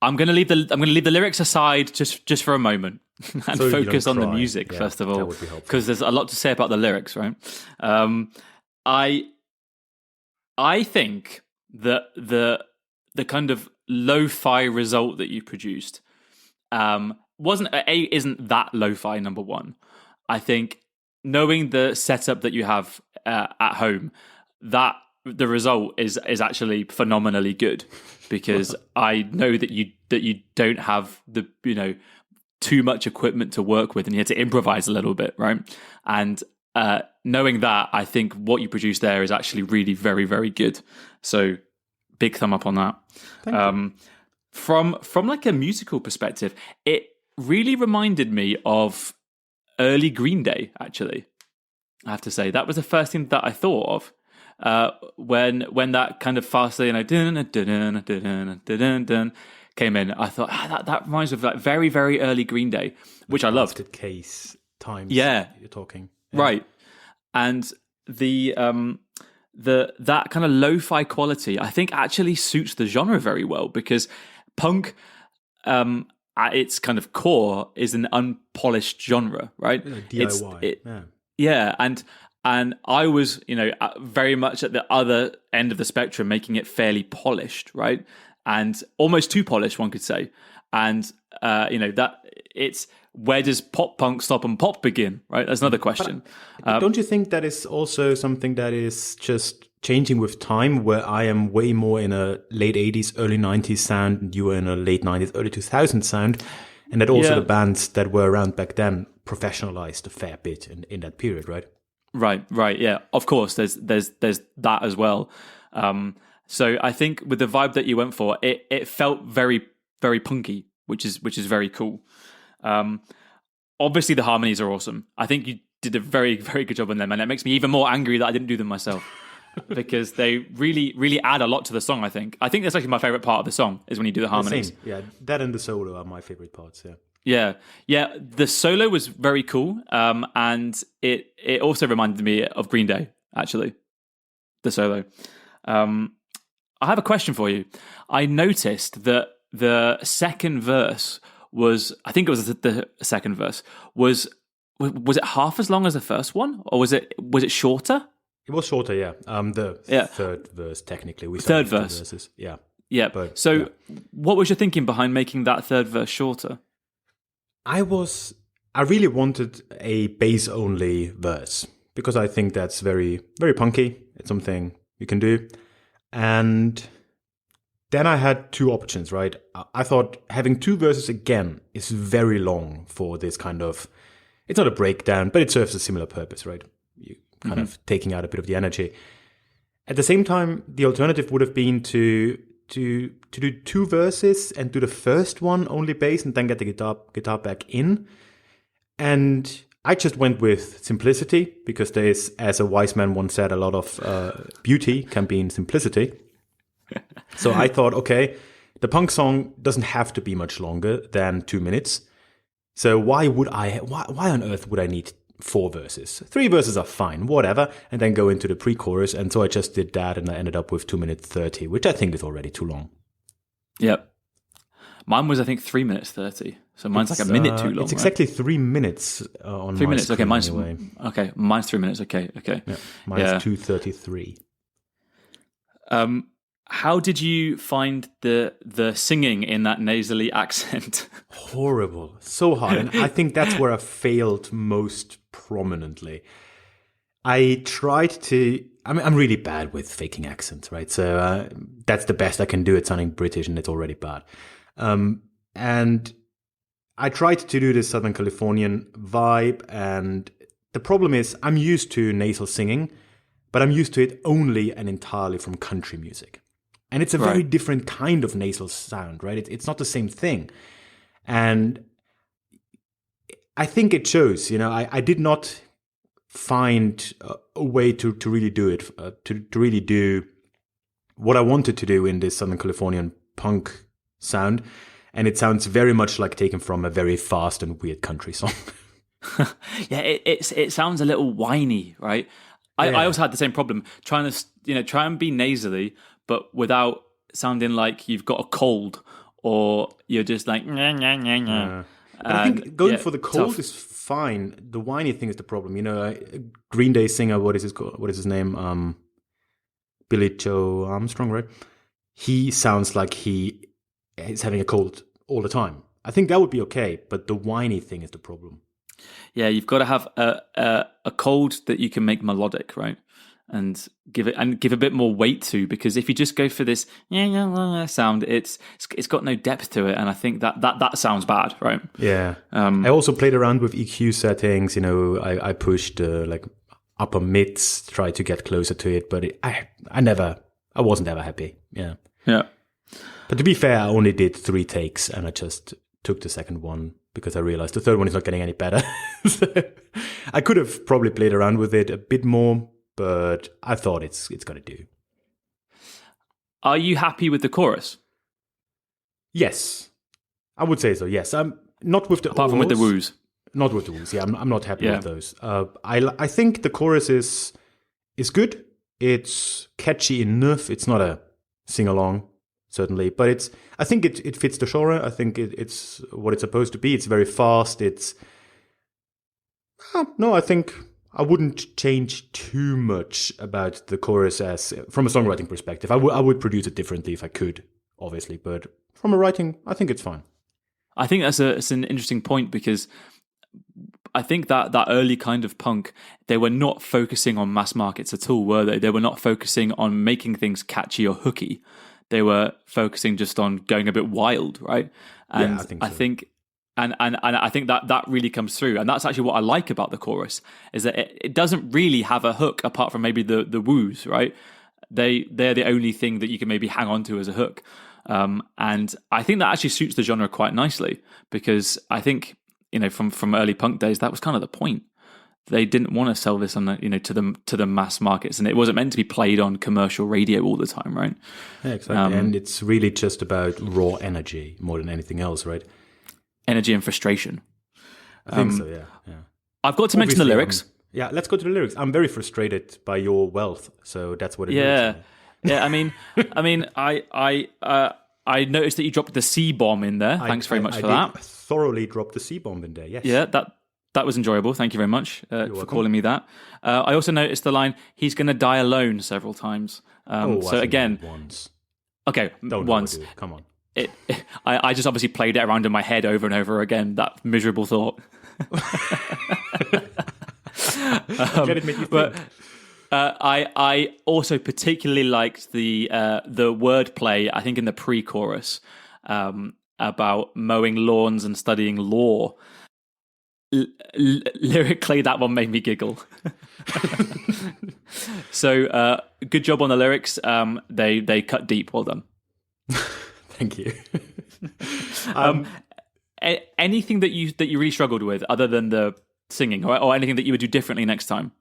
Speaker 2: I'm gonna leave the lyrics aside just for a moment and
Speaker 1: So
Speaker 2: focus on the
Speaker 1: cry.
Speaker 2: music
Speaker 1: Yeah,
Speaker 2: first of
Speaker 1: that
Speaker 2: all,
Speaker 1: would be helpful.
Speaker 2: because there's a lot to say about the lyrics, right? I think that the kind of lo-fi result that you produced isn't that lo-fi, number one. I think knowing the setup that you have at home, that the result is actually phenomenally good, because I know that you don't have the too much equipment to work with, and you had to improvise a little bit, right? And knowing that, I think what you produce there is actually really very, very good. So big thumb up on that.
Speaker 1: Thank you.
Speaker 2: From like a musical perspective, it really reminded me of early Green Day, actually. I have to say, that was the first thing that I thought of when that kind of fast, dun, dun, dun, dun, dun, dun, came in. I thought that reminds me of like very, very early Green Day, which I loved.
Speaker 1: Basket case times.
Speaker 2: Yeah,
Speaker 1: you're talking. Yeah.
Speaker 2: Right, and the that kind of lo-fi quality, I think, actually suits the genre very well, because punk, at its kind of core, is an unpolished genre, right?
Speaker 1: DIY.
Speaker 2: Yeah, and I was, very much at the other end of the spectrum, making it fairly polished, right? And almost too polished, one could say. And that it's, where does pop punk stop and pop begin, right? That's another question.
Speaker 1: But don't you think that is also something that is just changing with time, where I am way more in a late 80s, early 90s sound, and you were in a late 90s, early 2000s sound, and that also the bands that were around back then professionalized a fair bit in that period, right?
Speaker 2: Right, yeah. Of course, there's that as well. So I think with the vibe that you went for, it felt very, very punky, which is very cool. Obviously, the harmonies are awesome. I think you did a very, very good job on them, and it makes me even more angry that I didn't do them myself, because they really, really add a lot to the song. I think that's actually my favorite part of the song, is when you do the harmonies.
Speaker 1: Same. Yeah, that and the solo are my favorite parts.
Speaker 2: Yeah. The solo was very cool, and it also reminded me of Green Day, actually. The solo. I have a question for you. I noticed that the second verse was, I think it was the second verse, was it half as long as the first one, or was it shorter?
Speaker 1: It was shorter, yeah. The third verse, technically.
Speaker 2: Third verse.
Speaker 1: Verses. Yeah.
Speaker 2: Yeah. What was your thinking behind making that third verse shorter?
Speaker 1: I really wanted a bass-only verse, because I think that's very, very punky. It's something you can do. And then I had two options, right? I thought having two verses again is very long for this kind of, it's not a breakdown, but it serves a similar purpose, right? You kind of taking out a bit of the energy. At the same time, the alternative would have been to do two verses and do the first one only bass and then get the guitar back in. And I just went with simplicity, because there's, as a wise man once said, a lot of beauty can be in simplicity. So I thought, okay, the punk song doesn't have to be much longer than 2 minutes. So why on earth would I need 4 verses? 3 verses are fine, whatever, and then go into the pre-chorus. And so I just did that, and I ended up with 2 minutes 30, which I think is already too long.
Speaker 2: Yep. Mine was, I think, 3 minutes 30. So mine's like a minute too long.
Speaker 1: It's exactly 3 minutes on
Speaker 2: 3
Speaker 1: my
Speaker 2: minutes.
Speaker 1: screen,
Speaker 2: Okay, mine's
Speaker 1: anyway.
Speaker 2: Okay. Mine's 3 minutes. Okay.
Speaker 1: Yeah, mine's 2:33.
Speaker 2: How did you find the singing in that nasally accent?
Speaker 1: Horrible, so hard, and I think that's where I failed most prominently. I tried to. I'm really bad with faking accents, right? So that's the best I can do at sounding British, and it's already bad. And I tried to do this Southern Californian vibe, and the problem is I'm used to nasal singing, but I'm used to it only and entirely from country music. And it's a very different kind of nasal sound, right? It's not the same thing. And I think it shows, I did not find a way to really do it, to really do what I wanted to do in this Southern Californian punk sound. And it sounds very much like taken from a very fast and weird country song.
Speaker 2: Yeah, it sounds a little whiny, right? I also had the same problem trying to, try and be nasally, but without sounding like you've got a cold, or you're just like, nah, nah, nah, nah.
Speaker 1: But I think going for the cold is fine. The whiny thing is the problem. Green Day singer, what is his name? Billy Joe Armstrong, right? He sounds like he is having a cold all the time. I think that would be okay, but the whiny thing is the problem.
Speaker 2: Yeah, you've got to have a cold that you can make melodic, right? And give a bit more weight to, because if you just go for this sound, it's got no depth to it, and I think that sounds bad, right?
Speaker 1: Yeah. I also played around with EQ settings. I pushed like upper mids, tried to get closer to it, but I wasn't ever happy. Yeah.
Speaker 2: Yeah.
Speaker 1: But to be fair, I only did 3 takes, and I just took the second one because I realized the third one is not getting any better. So I could have probably played around with it a bit more, but I thought it's going to do.
Speaker 2: Are you happy with the chorus?
Speaker 1: Yes, I would say so. Yes, I'm not with the
Speaker 2: apart from with the woos.
Speaker 1: Not with the woos. Yeah, I'm not happy
Speaker 2: Yeah.
Speaker 1: with those. I think the chorus is good. It's catchy enough. It's not a sing along, certainly, but I think it fits the genre. I think it's what it's supposed to be. It's very fast. I think I wouldn't change too much about the chorus as from a songwriting perspective. I would produce it differently if I could, obviously, but from a writing, I think it's fine.
Speaker 2: I think it's an interesting point, because I think that early kind of punk, they were not focusing on mass markets at all, were they? They were not focusing on making things catchy or hooky. They were focusing just on going a bit wild, right? And
Speaker 1: Yeah, I think so.
Speaker 2: I think that really comes through, and that's actually what I like about the chorus, is that it doesn't really have a hook apart from maybe the woos, right? They're the only thing that you can maybe hang on to as a hook, and I think that actually suits the genre quite nicely, because I think from early punk days that was kind of the point. They didn't want to sell this on to the mass markets, and it wasn't meant to be played on commercial radio all the time, right?
Speaker 1: Yeah, exactly. And it's really just about raw energy more than anything else, right?
Speaker 2: Energy and frustration.
Speaker 1: I think so, yeah.
Speaker 2: I've got to mention the lyrics.
Speaker 1: Yeah, let's go to the lyrics. I'm very frustrated by your wealth, so that's what it is.
Speaker 2: Yeah. I mean, I noticed that you dropped the C bomb in there. Thanks very much for that.
Speaker 1: I thoroughly dropped the C bomb in there. Yes.
Speaker 2: Yeah, that was enjoyable. Thank you very much for calling me that. I also noticed the line "He's going to die alone" several times. So again,
Speaker 1: once.
Speaker 2: Okay,
Speaker 1: Don't
Speaker 2: once.
Speaker 1: overdo it. Come on.
Speaker 2: I just obviously played it around in my head over and over again. That miserable thought.
Speaker 1: Let it make you think.
Speaker 2: I also particularly liked the wordplay, I think in the pre-chorus, about mowing lawns and studying law. Lyrically, that one made me giggle. So good job on the lyrics. They cut deep. Well done.
Speaker 1: Thank you.
Speaker 2: Anything that you really struggled with other than the singing, or anything that you would do differently next time?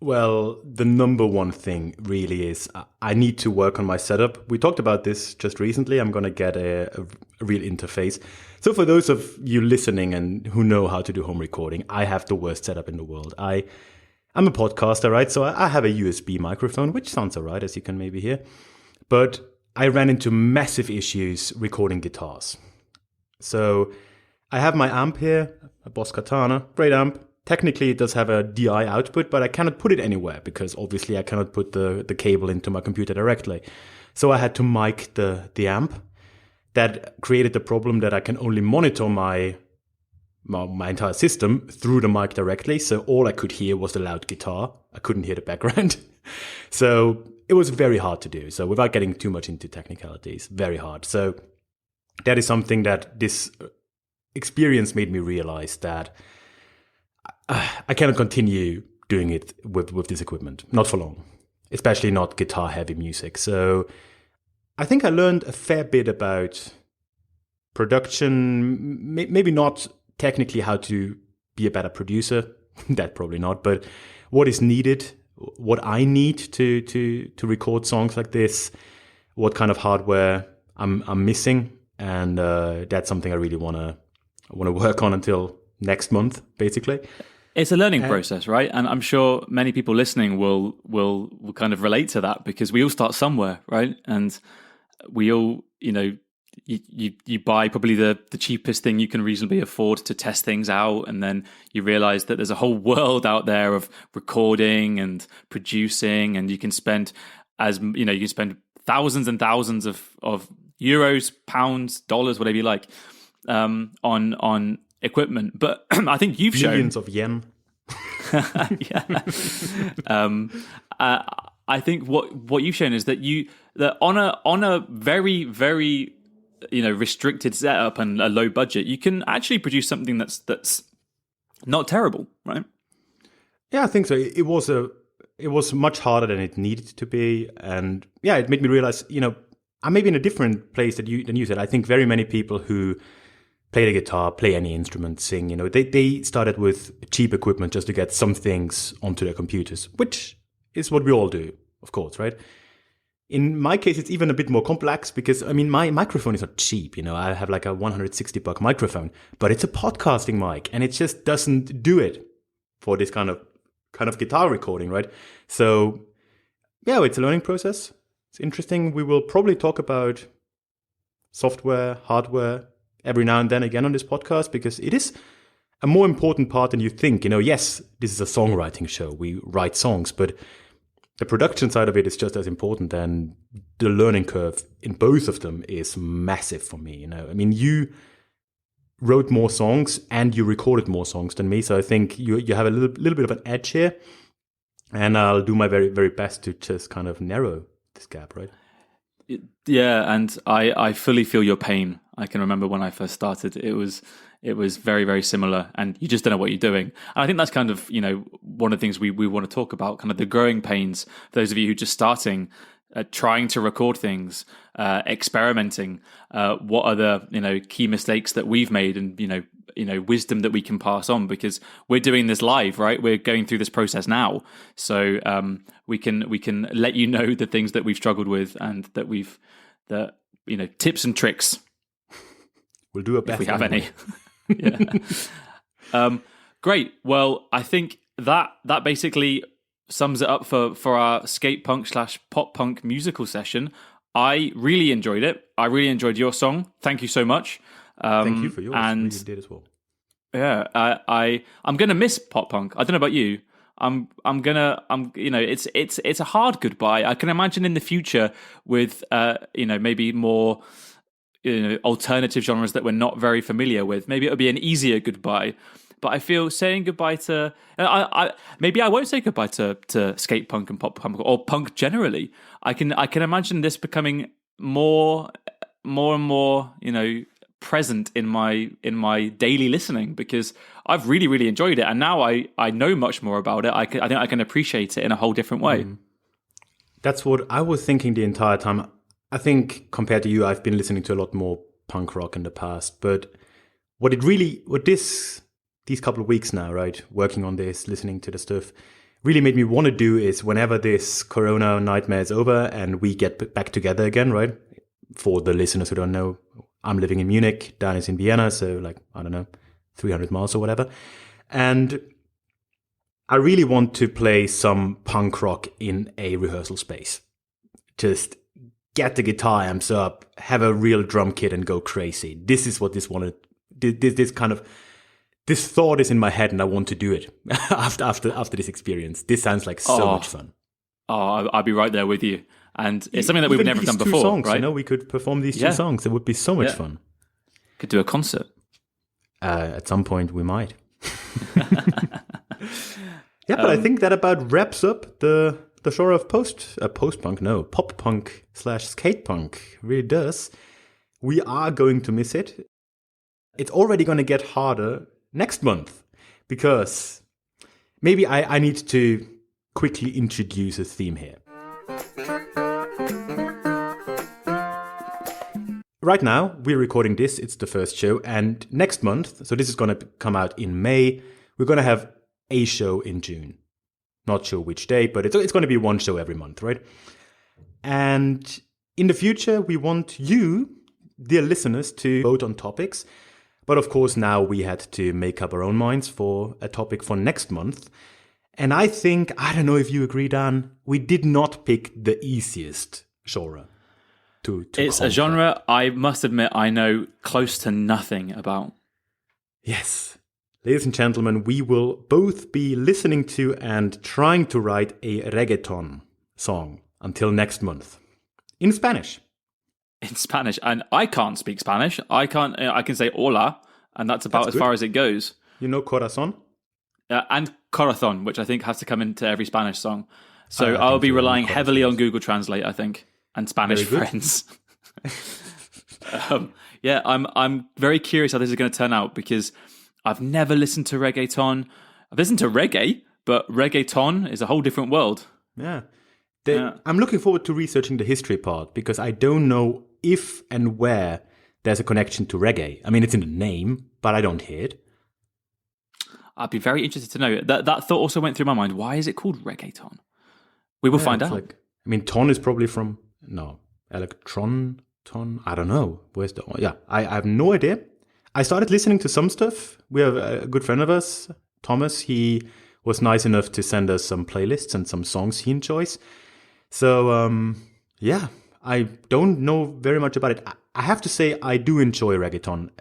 Speaker 1: Well, the number one thing really is I need to work on my setup. We talked about this just recently. I'm going to get a real interface. So for those of you listening and who know how to do home recording, I have the worst setup in the world. I'm a podcaster, right? So I have a USB microphone, which sounds all right, as you can maybe hear. But I ran into massive issues recording guitars. So I have my amp here, a Boss Katana, great amp. Technically, it does have a DI output, but I cannot put it anywhere because obviously I cannot put the cable into my computer directly. So I had to mic the amp. That created the problem that I can only monitor my entire system through the mic directly. So all I could hear was the loud guitar. I couldn't hear the background. So it was very hard to do. So without getting too much into technicalities, very hard. So that is something that this experience made me realize that I cannot continue doing it with this equipment, not for long, especially not guitar-heavy music. So I think I learned a fair bit about production, maybe not technically how to be a better producer, that probably not, but what is needed, what I need to record songs like this, what kind of hardware I'm missing, and that's something I really want to work on until next month, basically.
Speaker 2: It's a learning process, right? And I'm sure many people listening will kind of relate to that, because we all start somewhere, right? And we all, you buy probably the cheapest thing you can reasonably afford to test things out, and then you realize that there's a whole world out there of recording and producing, and you can spend thousands and thousands of euros, pounds, dollars, whatever you like, on equipment. But I think you've shown
Speaker 1: Millions of yen.
Speaker 2: yeah. I think what you've shown is that on a very, very restricted setup and a low budget, you can actually produce something that's not terrible, right?
Speaker 1: Yeah, I think so. It was much harder than it needed to be, and yeah, it made me realize, I'm maybe in a different place than you said. I think very many people who play the guitar, play any instrument, sing, they started with cheap equipment just to get some things onto their computers, which is what we all do, of course, right? In my case, it's even a bit more complex because, my microphone is not cheap. I have like a $160 microphone, but it's a podcasting mic and it just doesn't do it for this kind of guitar recording, right? So, yeah, it's a learning process. It's interesting. We will probably talk about software, hardware every now and then again on this podcast because it is a more important part than you think. Yes, this is a songwriting show. We write songs, but the production side of it is just as important, and the learning curve in both of them is massive for me. You wrote more songs and you recorded more songs than me, so I think you have a little bit of an edge here, and I'll do my very, very best to just kind of narrow this gap, right?
Speaker 2: Yeah, and I fully feel your pain. I can remember when I first started, it was very, very similar, and you just don't know what you're doing. And I think that's kind of, one of the things we want to talk about, kind of the growing pains, for those of you who are just starting, trying to record things, experimenting, what are the, key mistakes that we've made, and, wisdom that we can pass on, because we're doing this live, right? We're going through this process now. So we can let you know the things that we've struggled with, and that tips and tricks.
Speaker 1: We'll do a best
Speaker 2: if we have any. Yeah. Great. Well, I think that basically sums it up for our skate punk / pop punk musical session. I really enjoyed it. I really enjoyed your song. Thank you so much.
Speaker 1: Thank you for yours.
Speaker 2: And
Speaker 1: you did as well.
Speaker 2: Yeah, I'm gonna miss pop punk. I don't know about you. It's a hard goodbye. I can imagine in the future with maybe more alternative genres that we're not very familiar with. Maybe it'll be an easier goodbye. But I feel saying goodbye to maybe I won't say goodbye to skate punk and pop punk or punk generally. I can imagine this becoming more and more present in my daily listening, because I've really, really enjoyed it, and now I know much more about it. I think I can appreciate it in a whole different way.
Speaker 1: That's what I was thinking the entire time. I think compared to you, I've been listening to a lot more punk rock in the past, but these couple of weeks now, right, working on this, listening to the stuff, really made me want to do is whenever this Corona nightmare is over and we get back together again, right? For the listeners who don't know, I'm living in Munich, Dan is in Vienna, so 300 miles or whatever. And I really want to play some punk rock in a rehearsal space. Just get the guitar amps up, have a real drum kit and go crazy. This is what this thought is in my head, and I want to do it after this experience. This sounds like so much fun.
Speaker 2: Oh, I'll be right there with you. And it's something that we've never done before,
Speaker 1: songs,
Speaker 2: right?
Speaker 1: We could perform these two songs. It would be so much fun.
Speaker 2: Could do a concert.
Speaker 1: At some point we might. Yeah, but I think that about wraps up the genre of pop punk / skate punk. Really does. We are going to miss it. It's already going to get harder next month, because maybe I need to quickly introduce a theme here. Right now, we're recording this. It's the first show. And next month, so this is going to come out in May, we're going to have a show in June. Not sure which day, but it's going to be one show every month, right? And in the future, we want you, dear listeners, to vote on topics. But of course, now we had to make up our own minds for a topic for next month. And I don't know if you agree, Dan, we did not pick the easiest genre. It's
Speaker 2: a genre, I must admit, I know close to nothing about.
Speaker 1: Yes. Ladies and gentlemen, we will both be listening to and trying to write a reggaeton song until next month. In Spanish.
Speaker 2: in Spanish, and I can't speak Spanish. I can't. I can say hola, and that's about as far as it goes.
Speaker 1: You know corazon?
Speaker 2: And corazón, which I think has to come into every Spanish song. So
Speaker 1: I
Speaker 2: I'll
Speaker 1: think
Speaker 2: be
Speaker 1: so,
Speaker 2: relying
Speaker 1: corazón.
Speaker 2: heavily on Google Translate, I think, and Spanish
Speaker 1: Very good.
Speaker 2: friends. Yeah, I'm very curious how this is going to turn out because I've never listened to reggaeton. I've listened to reggae, but reggaeton is a whole different world.
Speaker 1: Yeah.
Speaker 2: Yeah.
Speaker 1: I'm looking forward to researching the history part because I don't know if and where there's a connection to reggae. I mean, it's in the name, but I don't hear it.
Speaker 2: I'd be very interested to know. That thought also went through my mind. Why is it called reggaeton? We will find out.
Speaker 1: I mean, ton is probably from, electron, ton, I don't know. Where's the, yeah, I have no idea. I started listening to some stuff. We have a good friend of us, Thomas. He was nice enough to send us some playlists and some songs he enjoys. So, yeah, I don't know very much about it. I have to say I do enjoy reggaeton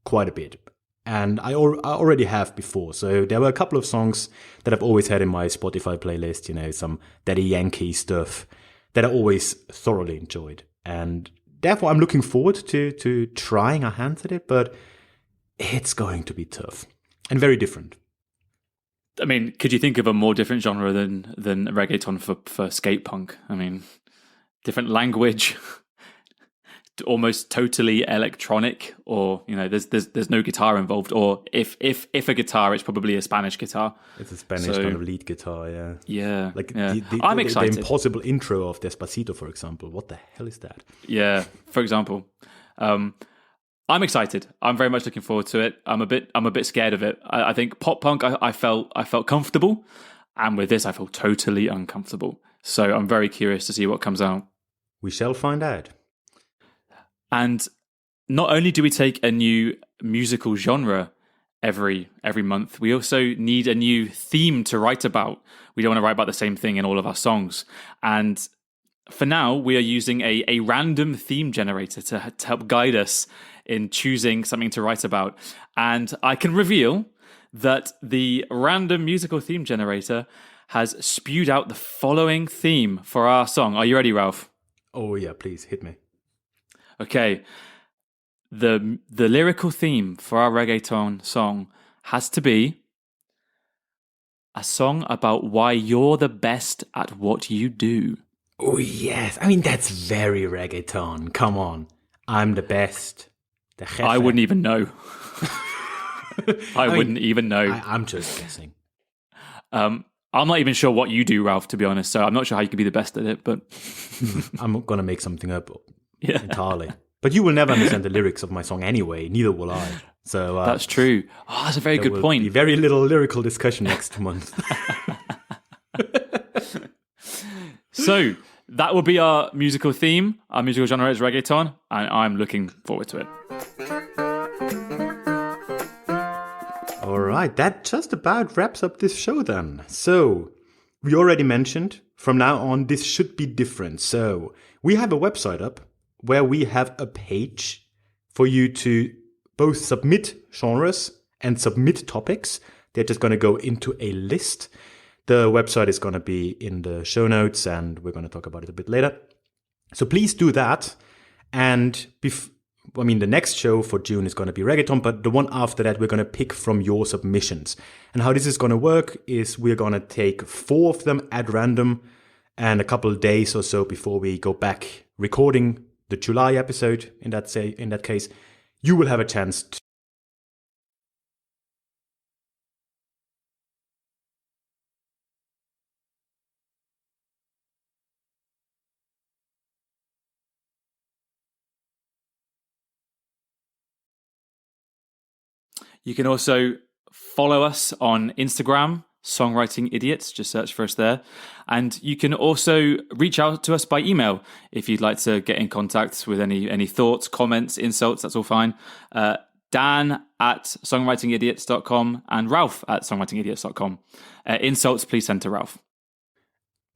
Speaker 1: quite a bit. And I already have before. So there were a couple of songs that I've always had in my Spotify playlist, some Daddy Yankee stuff that I always thoroughly enjoyed. And therefore I'm looking forward to trying our hands at it, but it's going to be tough and very different.
Speaker 2: I mean, could you think of a more different genre than reggaeton for skate punk? I mean, different language, almost totally electronic, or there's no guitar involved, or if a guitar, it's probably a Spanish guitar.
Speaker 1: It's a Spanish kind of lead guitar, yeah.
Speaker 2: Yeah,
Speaker 1: like
Speaker 2: yeah.
Speaker 1: I'm
Speaker 2: excited.
Speaker 1: The impossible intro of Despacito, for example. What the hell is that?
Speaker 2: Yeah, for example. I'm excited. I'm very much looking forward to it. I'm a bit scared of it. I think pop punk, I felt comfortable, and with this, I feel totally uncomfortable. So I'm very curious to see what comes out.
Speaker 1: We shall find out.
Speaker 2: And not only do we take a new musical genre every month, we also need a new theme to write about. We don't want to write about the same thing in all of our songs. And for now, we are using a random theme generator to help guide us in choosing something to write about. And I can reveal that the random musical theme generator has spewed out the following theme for our song. Are you ready, Ralph?
Speaker 1: Oh yeah, please hit me.
Speaker 2: Okay. The lyrical theme for our reggaeton song has to be a song about why you're the best at what you do.
Speaker 1: Oh yes, I mean that's very reggaeton. Come on, I'm the best. The jefe.
Speaker 2: I wouldn't even know. I wouldn't even know.
Speaker 1: I'm just guessing.
Speaker 2: I'm not even sure what you do, Ralph, to be honest. So I'm not sure how you can be the best at it, but
Speaker 1: I'm gonna make something up
Speaker 2: yeah.
Speaker 1: entirely. But you will never understand the lyrics of my song anyway. Neither will I. So
Speaker 2: that's true. Oh, that's a very good point.
Speaker 1: Be very little lyrical discussion next month.
Speaker 2: So that will be our musical theme. Our musical genre is reggaeton, and I'm looking forward to it.
Speaker 1: All right, that just about wraps up this show then. So we already mentioned from now on this should be different. So we have a website up where we have a page for you to both submit genres and submit topics. They're just going to go into a list. The website is going to be in the show notes, and we're going to talk about it a bit later. So please do that. And the next show for June is going to be reggaeton, but the one after that, we're going to pick from your submissions. And how this is going to work is we're going to take 4 of them at random, and a couple of days or so before we go back recording the July episode, in that case, you will have a chance to
Speaker 2: You can also follow us on Instagram, Songwriting Idiots. Just search for us there. And you can also reach out to us by email if you'd like to get in contact with any thoughts, comments, insults. That's all fine. Dan at songwritingidiots.com and Ralph at songwritingidiots.com. Insults, please send to Ralph.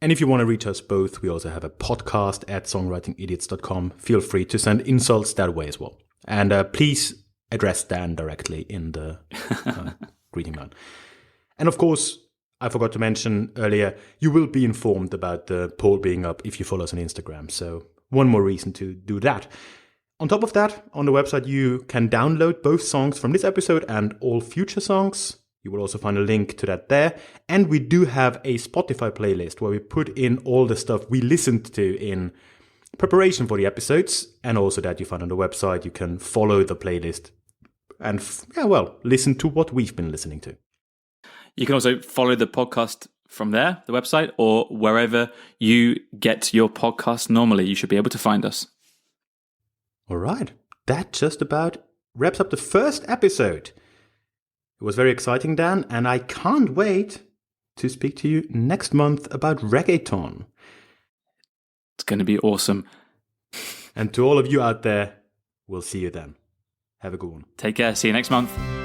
Speaker 1: And if you want to reach us both, we also have a podcast at songwritingidiots.com. Feel free to send insults that way as well. And please address Dan directly in the greeting line. And of course, I forgot to mention earlier, you will be informed about the poll being up if you follow us on Instagram. So one more reason to do that. On top of that, on the website, you can download both songs from this episode and all future songs. You will also find a link to that there. And we do have a Spotify playlist where we put in all the stuff we listened to in preparation for the episodes. And also that you find on the website. You can follow the playlist and, listen to what we've been listening to.
Speaker 2: You can also follow the podcast from there, the website, or wherever you get your podcast normally. You should be able to find us.
Speaker 1: All right, that just about wraps up the first episode. It was very exciting, Dan, and I can't wait to speak to you next month about reggaeton.
Speaker 2: It's going to be awesome.
Speaker 1: And to all of you out there, we'll see you then. Have a good one.
Speaker 2: Take care. See you next month.